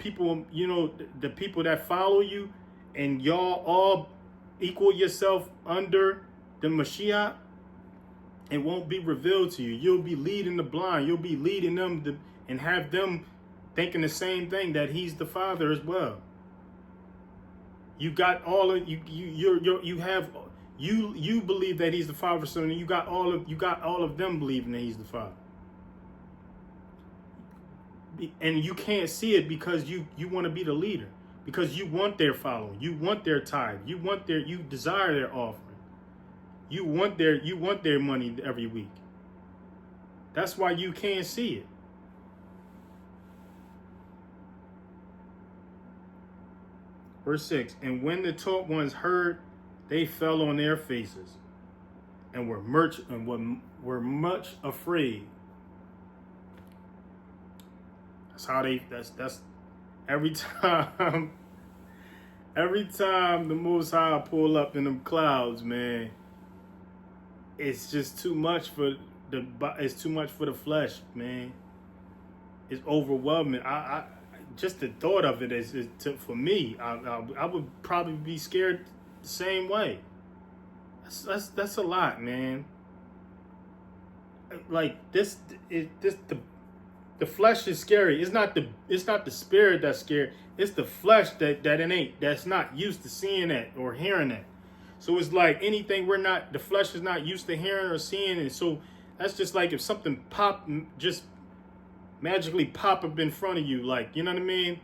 people, you know, the people that follow you, and y'all all equal yourself under the Mashiach, it won't be revealed to you. You'll be leading the blind. You'll be leading them and have them thinking the same thing, that he's the Father as well. You got all of you believe that he's the Father, so you got all of them believing that he's the Father. And you can't see it because you want to be the leader, because you want their following, you want their tithe, you desire their offering, you want their money every week. That's why you can't see it. Verse 6, and when the taught ones heard, they fell on their faces and were much afraid. That's how that's every time the Most High pull up in them clouds, man, it's just too much for the flesh, man. It's overwhelming. I just the thought of it for me, I would probably be scared the same way. That's a lot, man. Like the flesh is scary. It's not the spirit that's scared. It's the flesh that's not used to seeing that or hearing that. So it's like anything the flesh is not used to hearing or seeing, and so that's just like if something just magically pop up in front of you, like, you know what I mean?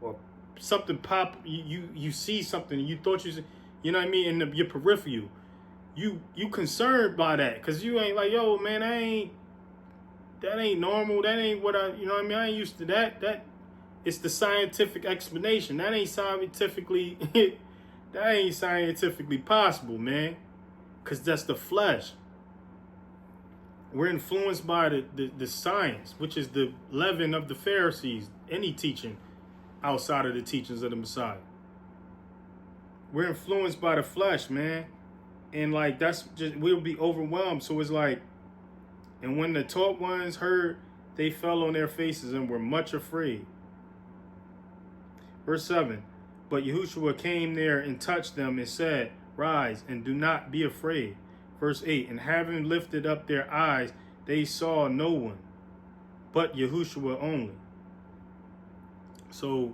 Or something pop, you see something, you thought you know what I mean, in your peripheral. You concerned by that, because you ain't like, yo, man, that ain't normal. That ain't what you know what I mean? I ain't used to that. It's the scientific explanation. That ain't scientifically possible, man. Because that's the flesh. We're influenced by the science, which is the leaven of the Pharisees, any teaching outside of the teachings of the Messiah. We're influenced by the flesh, man. And like, we'll be overwhelmed. So it's like, and when the taught ones heard, they fell on their faces and were much afraid. Verse 7, but Yahushua came near and touched them and said, rise and do not be afraid. Verse 8, and having lifted up their eyes, they saw no one, but Yahushua only. So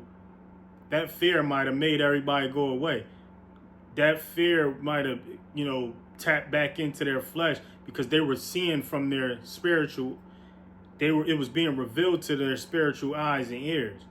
that fear might have made everybody go away. That fear might have, tapped back into their flesh, because they were seeing from their spiritual, it was being revealed to their spiritual eyes and ears.